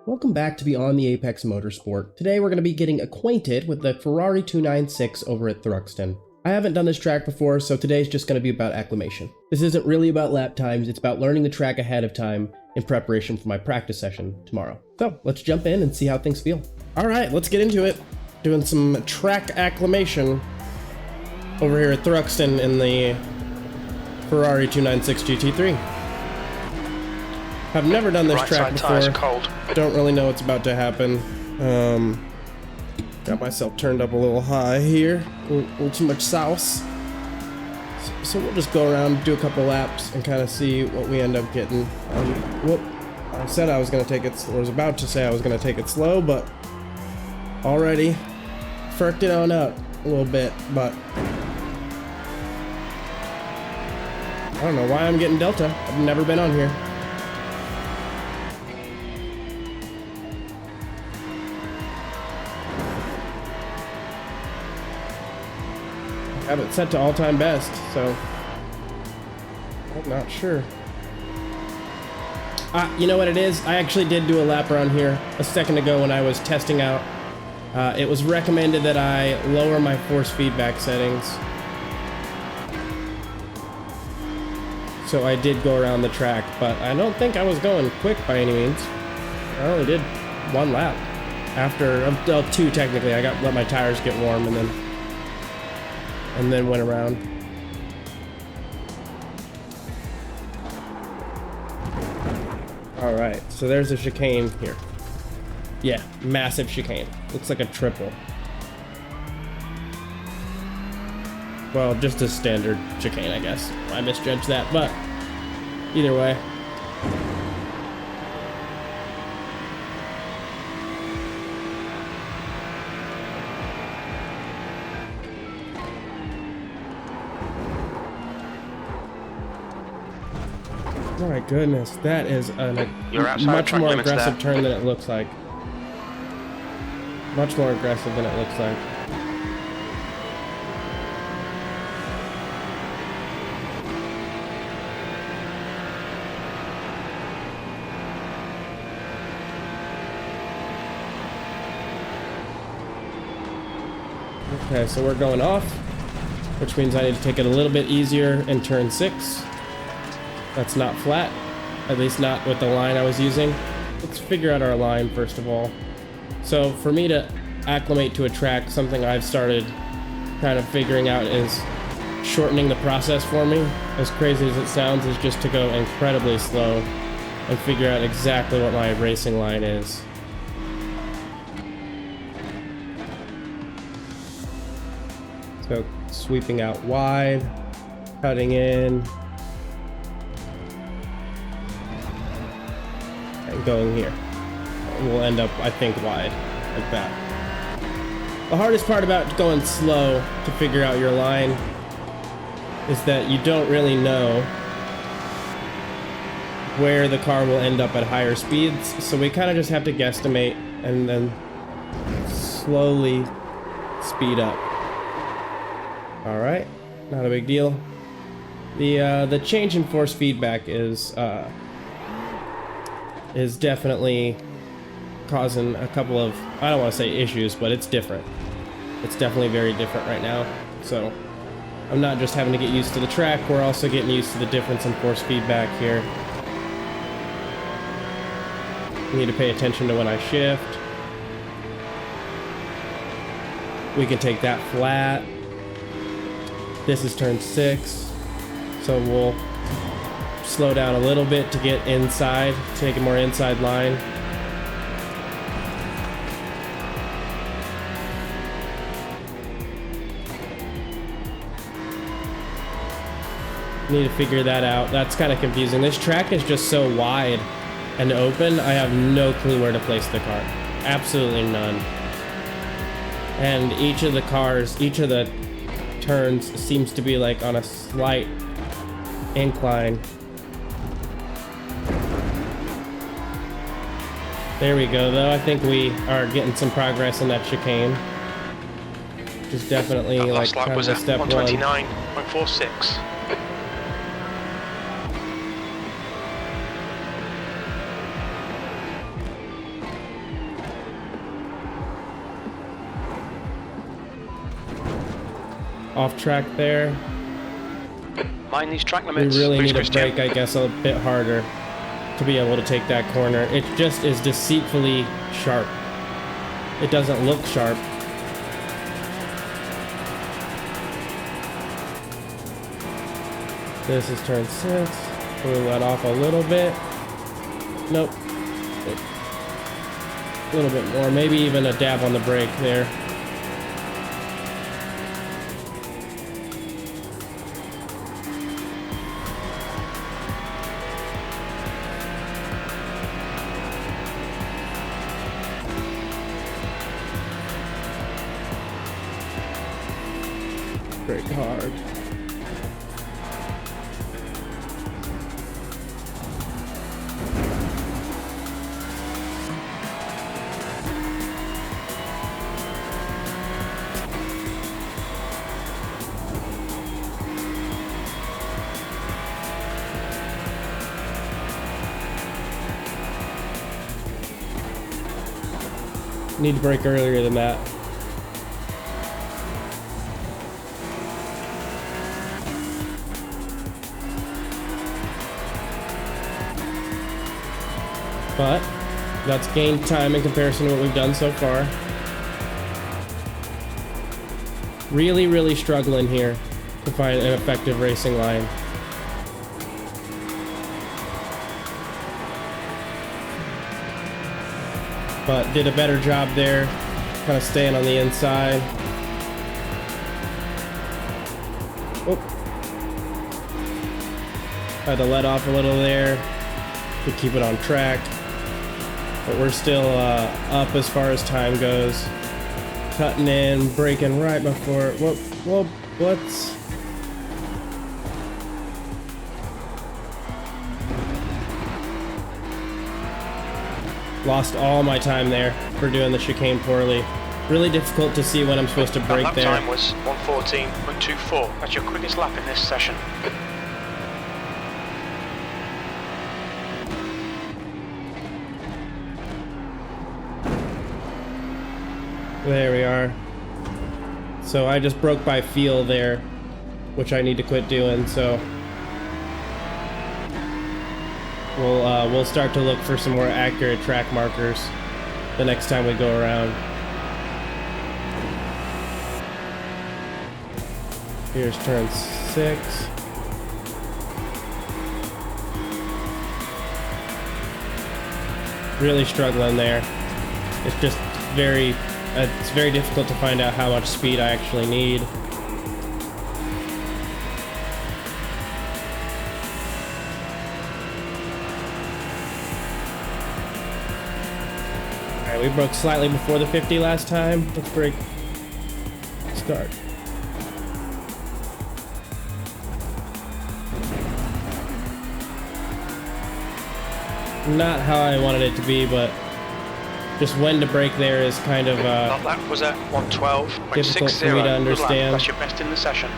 Welcome back to Beyond the Apex Motorsport. Today we're going to be getting acquainted with the Ferrari 296 over at Thruxton. I haven't done this track before, so today's just going to be about acclimation. This isn't really about lap times, it's about learning the track ahead of time in preparation for my practice session tomorrow. So let's jump in and see how things feel. Alright, let's get into it. Doing some track acclimation over here at Thruxton in the Ferrari 296 GT3. I've never done this track before. Don't really know what's about to happen. Got myself turned up a little high here. A little too much sauce. So we'll just go around, do a couple laps, and kind of see what we end up getting. Whoop! I said I was gonna take it, or was about to say I was gonna take it slow, but already ferked it on up a little bit. But I don't know why I'm getting Delta. I've never been on here. I have it set to all-time best, so I'm not sure. You know what it is? I actually did do a lap around here a second ago when I was testing out. It was recommended that I lower my force feedback settings. So I did go around the track, but I don't think I was going quick by any means. I only did one lap. After, two technically. I let my tires get warm and then went around. Alright, so there's a chicane here. Yeah, massive chicane. Looks like a triple. Well, just a standard chicane, I guess. I misjudged that, but either way. Oh my goodness, that is a much more aggressive turn than it looks like. Much more aggressive than it looks like. Okay, so we're going off, which means I need to take it a little bit easier in turn 6. That's not flat, at least not with the line I was using. Let's figure out our line first of all. So for me to acclimate to a track, something I've started kind of figuring out is shortening the process for me. As crazy as it sounds, is just to go incredibly slow and figure out exactly what my racing line is. So sweeping out wide, cutting in, and going here. We'll end up, I think, wide, like that. The hardest part about going slow to figure out your line is that you don't really know where the car will end up at higher speeds, so we kind of just have to guesstimate and then slowly speed up. Alright, not a big deal. The change in force feedback is definitely causing a couple of, I don't want to say issues, but it's different. It's definitely very different right now. So I'm not just having to get used to the track, we're also getting used to the difference in force feedback here. We need to pay attention to when I shift. We can take that flat. This is turn 6, so we'll slow down a little bit to get inside, take a more inside line. Need to figure that out. That's kind of confusing. This track is just so wide and open, I have no clue where to place the car. Absolutely none. And each of the cars, each of the turns seems to be like on a slight incline. There we go, though. I think we are getting some progress in that chicane, which is definitely like kind of a step 129.46. off track there. Mind these track We limits. really Please, need to Christian. brake, I guess, a bit harder to be able to take that corner. It just is deceitfully sharp. It doesn't look sharp. This is turn 6. We'll let off a little bit. Nope. A little bit more. Maybe even a dab on the brake there. Brake hard. Need to brake earlier than that. But that's gained time in comparison to what we've done so far. Really, really struggling here to find an effective racing line. But did a better job there, kind of staying on the inside. Oh. Had to let off a little there to keep it on track. But we're still up as far as time goes. Cutting in, braking right before. What's... Lost all my time there for doing the chicane poorly. Really difficult to see when I'm supposed to brake there. That time was 1:14.24. That's your quickest lap in this session. There we are. So I just broke by feel there, which I need to quit doing, so we'll start to look for some more accurate track markers the next time we go around. Here's turn 6. Really struggling there. It's just it's very difficult to find out how much speed I actually need. Alright, we broke slightly before the 50 last time. Let's brake. Start. Not how I wanted it to be, but just when to brake there is kind of That was at 1:12.60. difficult for me to understand. That's your best in the session.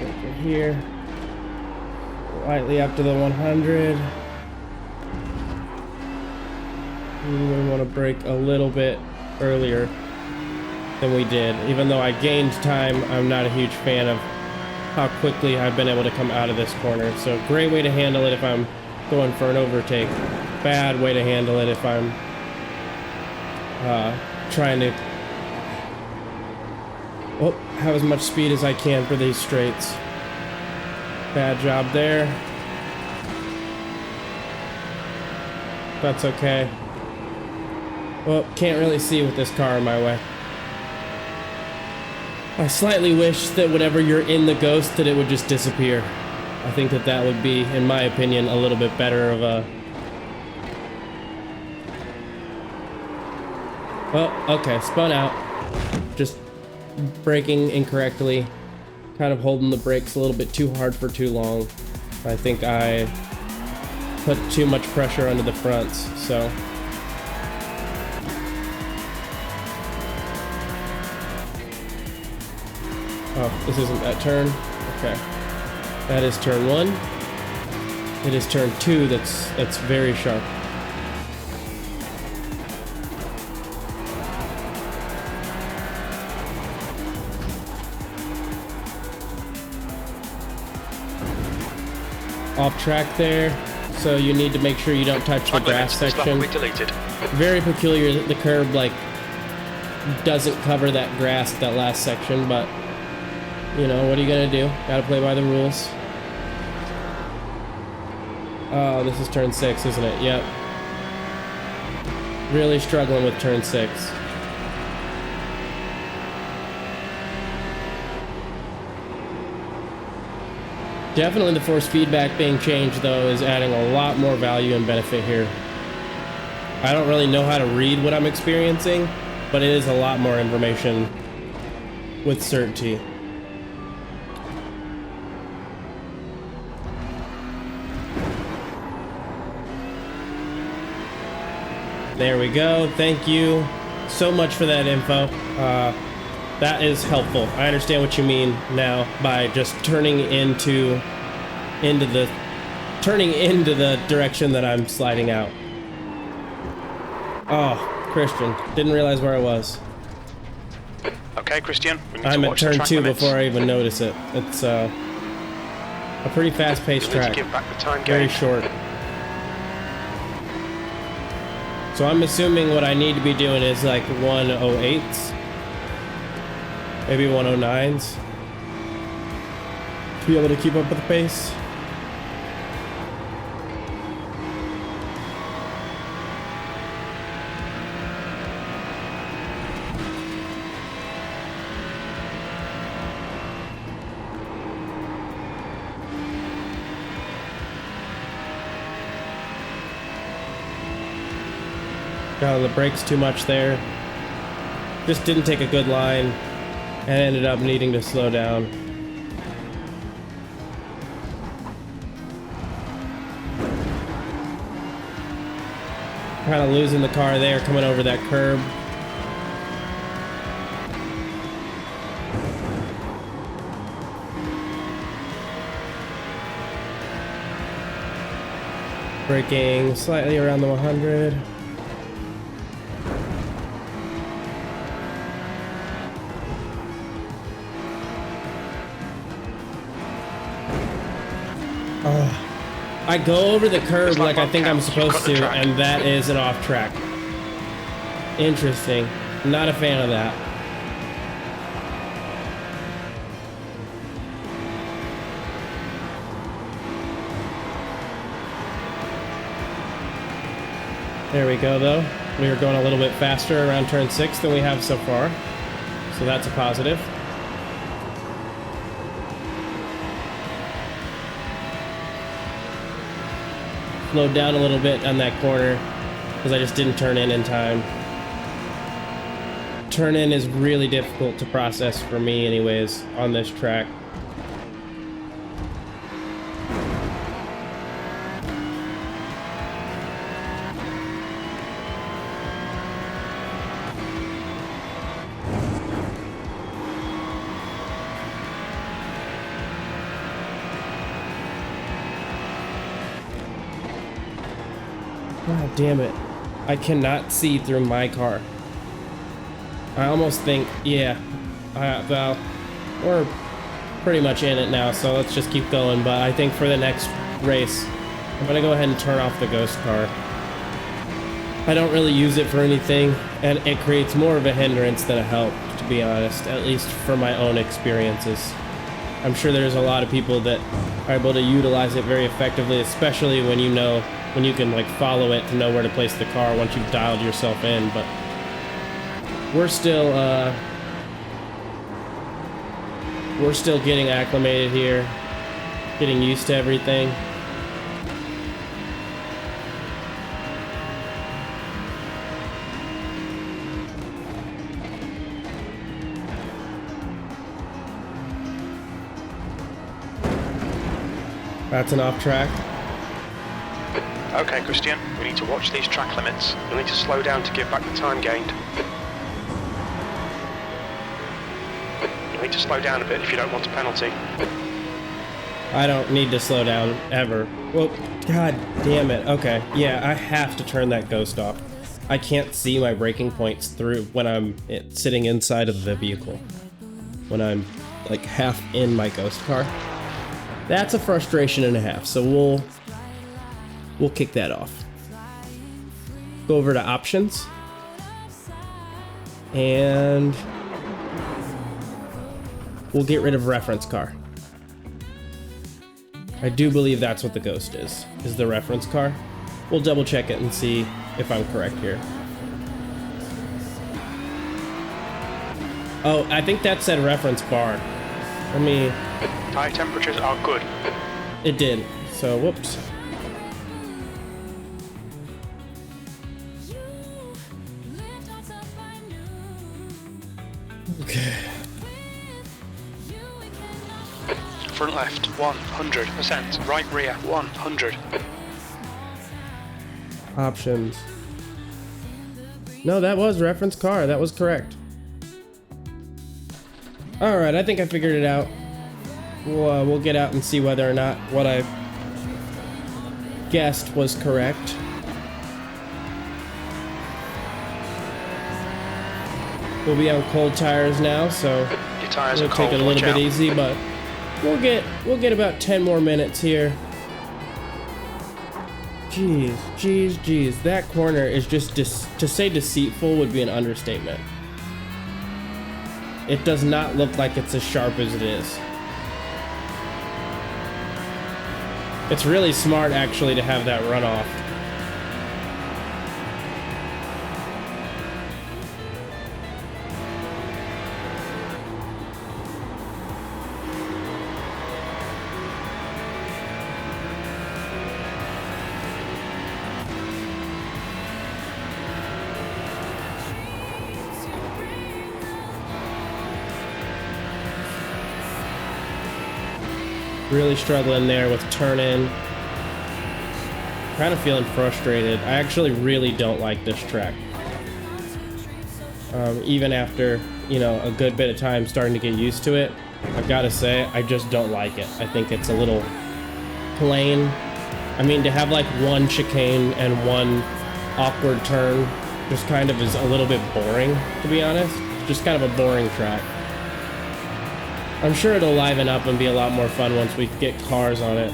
Over here, lightly up to the 100. We want to brake a little bit earlier than we did. Even though I gained time, I'm not a huge fan of how quickly I've been able to come out of this corner. So great way to handle it if I'm going for an overtake. Bad way to handle it if I'm trying to have as much speed as I can for these straights. Bad job there. That's okay. Well, can't really see with this car in my way. I slightly wish that whenever you're in the ghost that it would just disappear. I think that would be, in my opinion, a little bit better of a... Oh, okay, spun out. Just braking incorrectly. Kind of holding the brakes a little bit too hard for too long. I think I put too much pressure onto the fronts, so... Oh, this isn't that turn? Okay. That is turn 1. It is turn 2 that's very sharp. off track there, so you need to make sure you don't touch the grass section. Very peculiar that the curb like doesn't cover that grass, that last section, but you know, what are you gonna do? Gotta play by the rules. Oh, this is turn 6, isn't it? Yep. Really struggling with turn 6. Definitely the force feedback being changed, though, is adding a lot more value and benefit here. I don't really know how to read what I'm experiencing, but it is a lot more information with certainty. There we go. Thank you so much for that info. That is helpful. I understand what you mean now by just turning into the direction that I'm sliding out. Oh, Christian, didn't realize where I was. Okay, Christian. I'm at turn 2 before I even notice it. It's a pretty fast-paced track. Give back the time very short. So I'm assuming what I need to be doing is like 108s, maybe 109s, to be able to keep up with the pace. Got on the brakes too much there. Just didn't take a good line and ended up needing to slow down. Kind of losing the car there, coming over that curb. Braking slightly around the 100. I go over the curb like I think I'm supposed to, and that is an off track. Interesting. Not a fan of that. There we go, though. We were going a little bit faster around turn 6 than we have so far, so that's a positive. Slowed down a little bit on that corner because I just didn't turn in time. Turn in is really difficult to process for me anyways on this track. God damn it. I cannot see through my car. I almost think, yeah, well, we're pretty much in it now, so let's just keep going. But I think for the next race, I'm gonna go ahead and turn off the ghost car. I don't really use it for anything, and it creates more of a hindrance than a help, to be honest, at least for my own experiences. I'm sure there's a lot of people that are able to utilize it very effectively, especially when you know, when you can like follow it to know where to place the car once you've dialed yourself in. But we're still getting acclimated here, getting used to everything. That's an off track. Okay, Christian, we need to watch these track limits. You'll need to slow down to give back the time gained. You'll need to slow down a bit if you don't want a penalty. I don't need to slow down, ever. Well, god damn it. Okay, yeah, I have to turn that ghost off. I can't see my braking points through when I'm sitting inside of the vehicle. When I'm, like, half in my ghost car. That's a frustration and a half, so we'll kick that off. Go over to options. And we'll get rid of reference car. I do believe that's what the ghost is the reference car. We'll double check it and see if I'm correct here. Oh, I think that said reference bar. Let me... Tire temperatures are good. It did. So, whoops. Okay. Front left, 100%. Right rear, 100. Options. No, that was reference car. That was correct. Alright, I think I figured it out. We'll get out and see whether or not what I guessed was correct. We'll be on cold tires now, so Your tires we'll are cold, take it a little bit watch out. easy, but we'll get about 10 more minutes here. Jeez. That corner is just to say deceitful would be an understatement. It does not look like it's as sharp as it is. It's really smart actually to have that runoff. Really struggling there with turn in. Kind of feeling frustrated. I actually really don't like this track. Even after, you know, a good bit of time starting to get used to it, I've got to say, I just don't like it. I think it's a little plain. I mean, to have like one chicane and one awkward turn just kind of is a little bit boring, to be honest. It's just kind of a boring track. I'm sure it'll liven up and be a lot more fun once we get cars on it.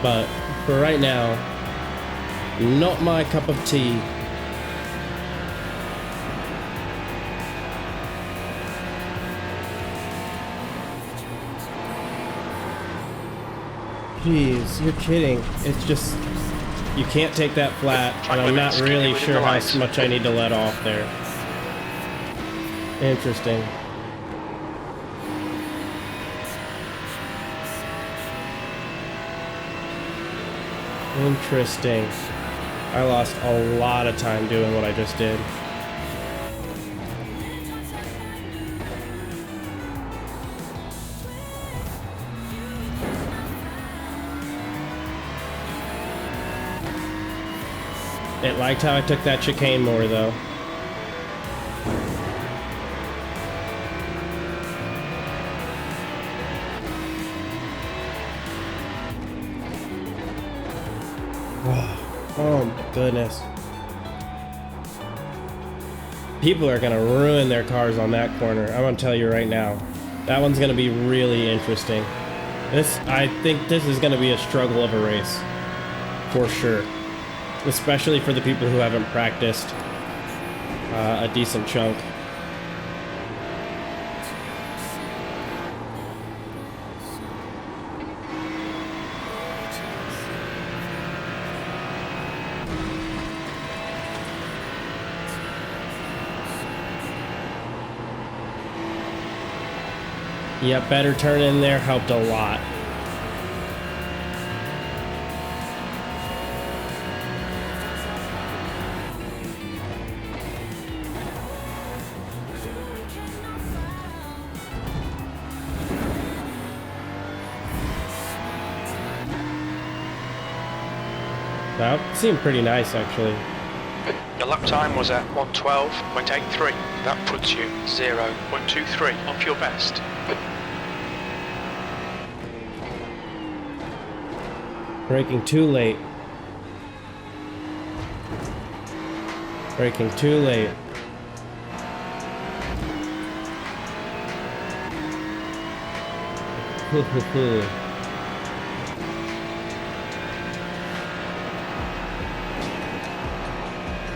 But for right now, not my cup of tea. Jeez, you're kidding. It's just, you can't take that flat, and I'm not really sure how much I need to let off there. Interesting. Interesting. I lost a lot of time doing what I just did. It liked how I took that chicane more, though. Oh my goodness. People are gonna ruin their cars on that corner. I'm gonna tell you right now. That one's gonna be really interesting. I think this is gonna be a struggle of a race. For sure. Especially for the people who haven't practiced a decent chunk. Yep, better turn in there helped a lot. That seemed pretty nice, actually. Your lap time was at 1:12.83. That puts you 0.23 off your best. Braking too late. Braking too late.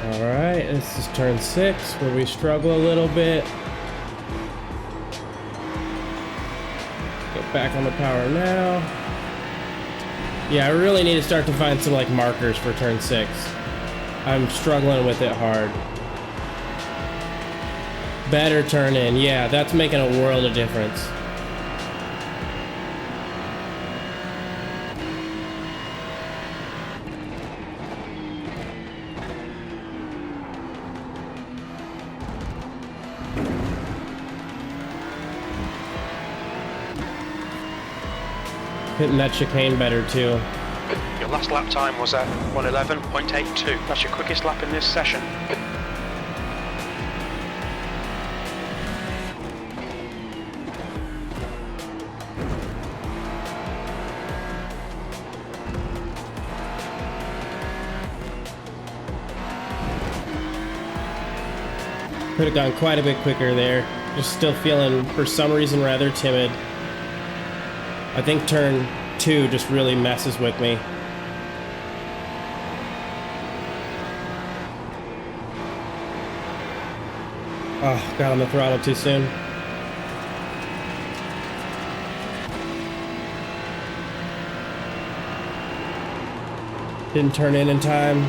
Alright, this is turn 6 where we struggle a little bit. Get back on the power now. Yeah, I really need to start to find some like markers for turn 6. I'm struggling with it hard. Better turn in. Yeah, that's making a world of difference. Hitting that chicane better too. Your last lap time was at 1:11.82. That's your quickest lap in this session. Could have gone quite a bit quicker there. Just still feeling, for some reason, rather timid. I think turn 2 just really messes with me. Oh, got on the throttle too soon. Didn't turn in time.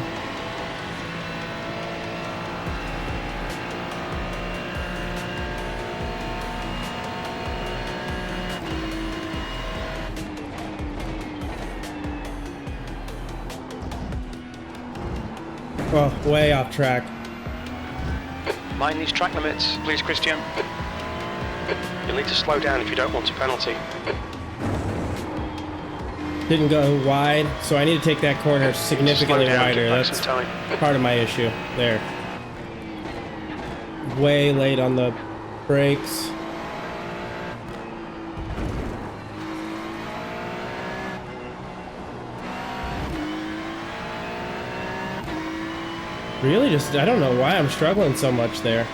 Oh, way off track. Mind these track limits, please, Christian. You'll need to slow down if you don't want a penalty. Didn't go wide, so I need to take that corner significantly wider. That's part of my issue there. Way late on the brakes. Really just, I don't know why I'm struggling so much there,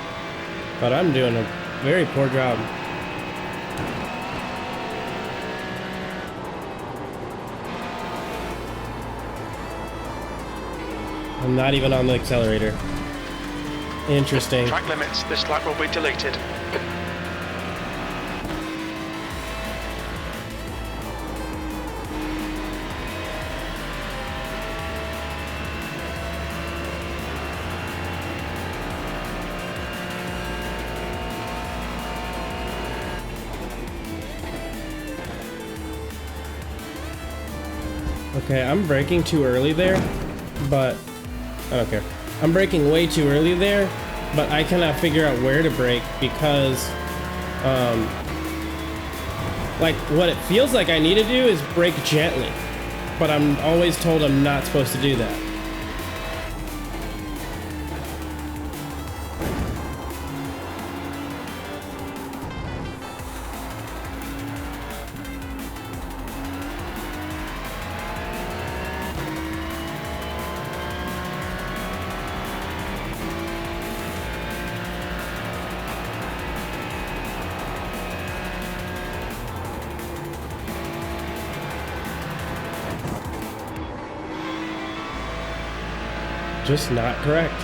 but I'm doing a very poor job. I'm not even on the accelerator. Interesting. Track limits, this lap will be deleted. Okay, I'm braking too early there, but I don't care. I'm braking way too early there, but I cannot figure out where to brake because, like, what it feels like I need to do is brake gently, but I'm always told I'm not supposed to do that. Just not correct.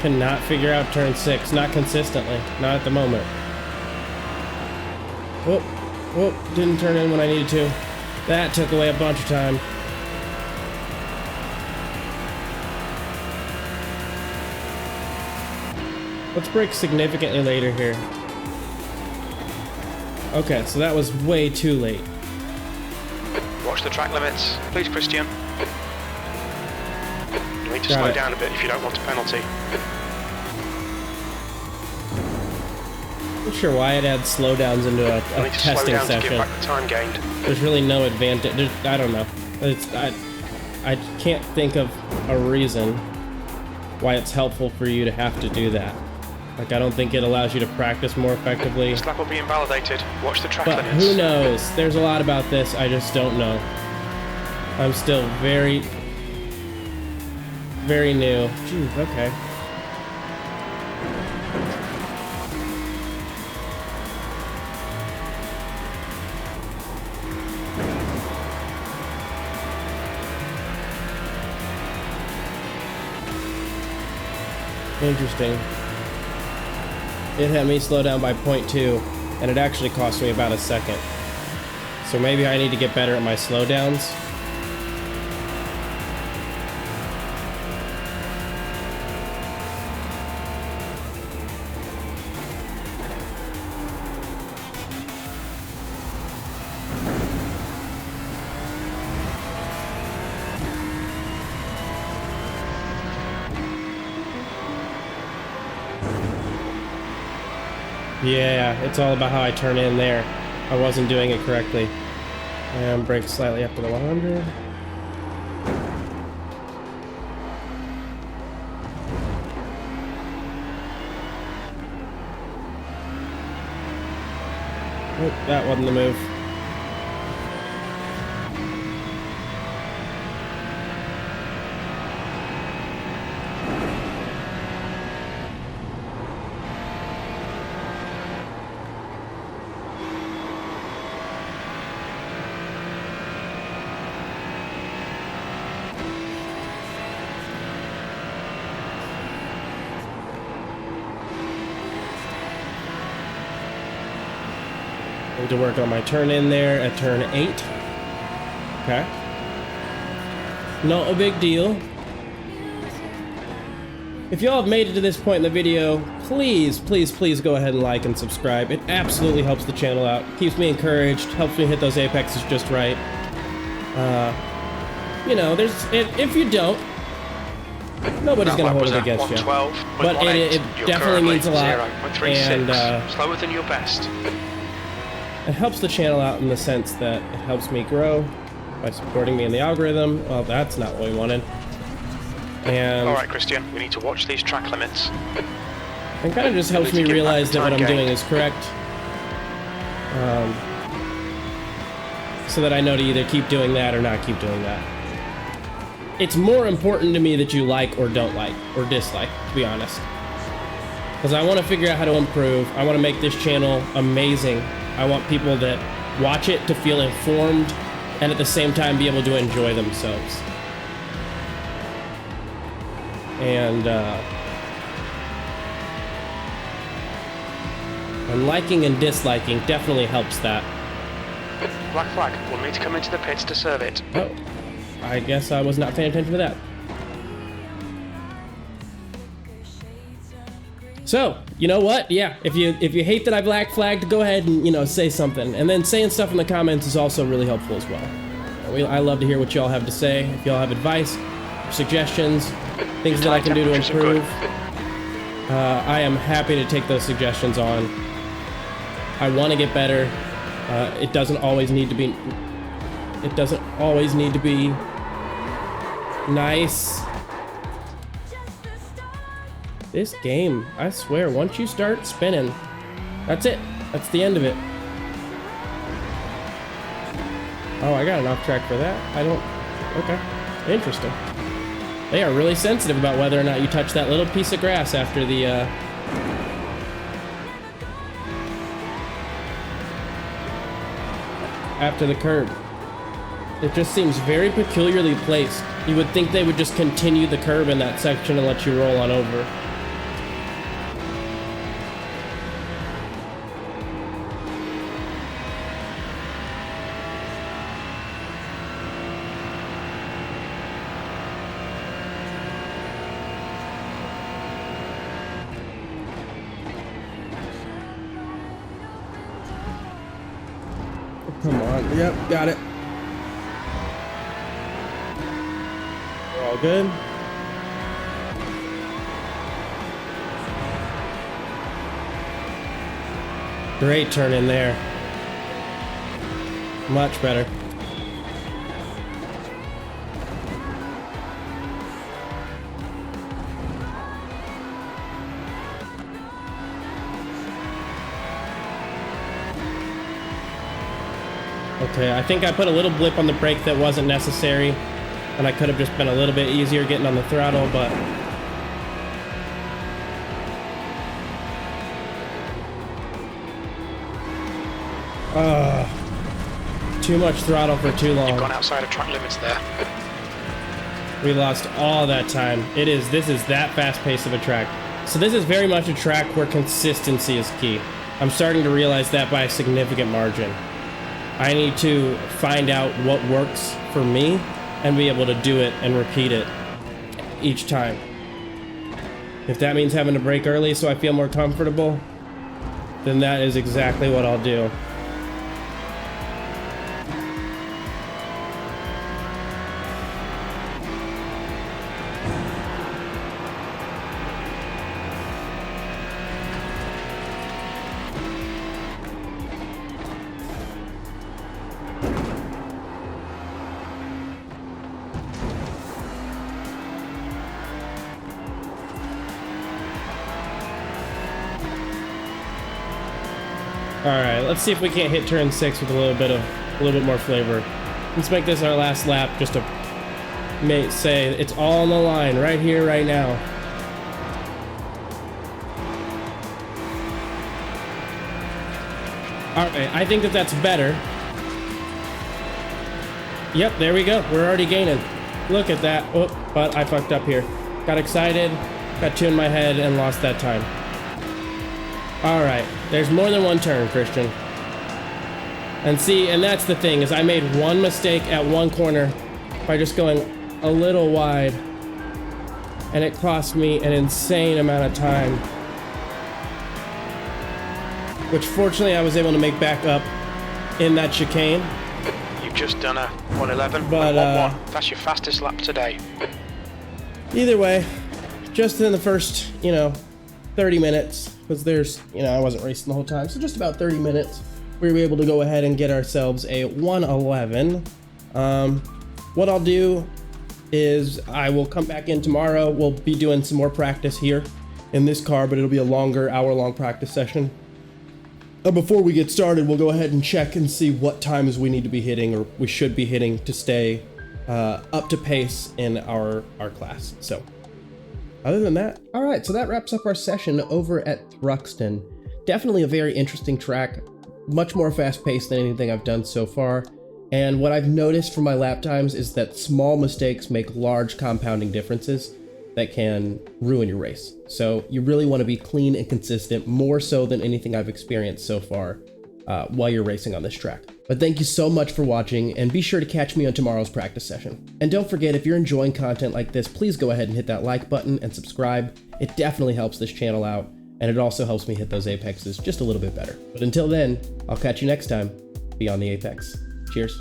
Cannot figure out turn 6, not consistently, not at the moment. Whoop, whoop, didn't turn in when I needed to. That took away a bunch of time. Let's brake significantly later here. Okay, so that was way too late. Watch the track limits, please, Christian. You need to slow down a bit if you don't want a penalty. I'm not sure why it adds slowdowns into a testing session. To get back the time gained. There's really no advantage. I don't know. I can't think of a reason why it's helpful for you to have to do that. Like, I don't think it allows you to practice more effectively. This lap will be invalidated. Watch the track but limits. Who knows? There's a lot about this. I just don't know. I'm still very, very new. Jeez, okay. Interesting. It had me slow down by 0.2, and it actually cost me about a second. So maybe I need to get better at my slowdowns. Yeah, it's all about how I turn in there. I wasn't doing it correctly. And brake slightly up to the 100. Oh, that wasn't the move. Need to work on my turn in there at turn 8. Okay. Not a big deal. If y'all have made it to this point in the video, please, please, please go ahead and like and subscribe. It absolutely helps the channel out. Keeps me encouraged, helps me hit those apexes just right. You know, if you don't, nobody's gonna hold it against you. But it definitely means a lot. And slower than your best. It helps the channel out in the sense that it helps me grow by supporting me in the algorithm. Well, that's not what we wanted. And alright, Christian, we need to watch these track limits. It kind of just helps me realize that what I'm doing is correct. So that I know to either keep doing that or not keep doing that. It's more important to me that you like or don't like or dislike, to be honest. Because I want to figure out how to improve. I want to make this channel amazing. I want people that watch it to feel informed and at the same time be able to enjoy themselves. And liking and disliking definitely helps that. Black flag, we'll need to come into the pits to serve it. Oh, I guess I was not paying attention to that. So, you know what? Yeah, if you hate that I black flagged, go ahead and, you know, say something. And then saying stuff in the comments is also really helpful as well. I love to hear what y'all have to say. If y'all have advice, suggestions, things that I can do to improve, I am happy to take those suggestions on. I want to get better. It doesn't always need to be nice. This game, I swear, once you start spinning, that's it. That's the end of it. Oh, I got an off track for that. Okay. Interesting. They are really sensitive about whether or not you touch that little piece of grass after the, curb. It just seems very peculiarly placed. You would think they would just continue the curb in that section and let you roll on over. Come on. Yep, got it. We're all good. Great turn in there. Much better. Okay, I think I put a little blip on the brake that wasn't necessary, and I could have just been a little bit easier getting on the throttle, but too much throttle for too long. You've gone outside of track limits there. We lost all that time. This is that fast pace of a track. So this is very much a track where consistency is key. I'm starting to realize that by a significant margin. I need to find out what works for me and be able to do it and repeat it each time. If that means having to brake early so I feel more comfortable, then that is exactly what I'll do. Alright, let's see if we can't hit turn 6 with a little bit more flavor. Let's make this our last lap just to say it's all on the line right here, right now. Alright, I think that that's better. Yep, there we go. We're already gaining. Look at that. Oh, but I fucked up here. Got excited, got two in my head, and lost that time. Alright, there's more than one turn, Christian. And see, and that's the thing, is I made one mistake at one corner by just going a little wide, and it cost me an insane amount of time. Which fortunately I was able to make back up in that chicane. You've just done a 111, but 111. That's your fastest lap today. Either way, just in the first, 30 minutes, because there's, I wasn't racing the whole time, so just about 30 minutes, we were able to go ahead and get ourselves a 111. What I'll do is I will come back in tomorrow. We'll be doing some more practice here in this car, but it'll be a longer, hour-long practice session. Before we get started, we'll go ahead and check and see what times we need to be hitting, or we should be hitting, to stay up to pace in our class. So other than that, all right, so that wraps up our session over at Thruxton. Definitely a very interesting track, much more fast-paced than anything I've done so far. And what I've noticed from my lap times is that small mistakes make large compounding differences that can ruin your race. So you really want to be clean and consistent, more so than anything I've experienced so far while you're racing on this track. But thank you so much for watching, and be sure to catch me on tomorrow's practice session. And don't forget, if you're enjoying content like this, please go ahead and hit that like button and subscribe. It definitely helps this channel out, and it also helps me hit those apexes just a little bit better. But until then, I'll catch you next time. Be on the apex. Cheers.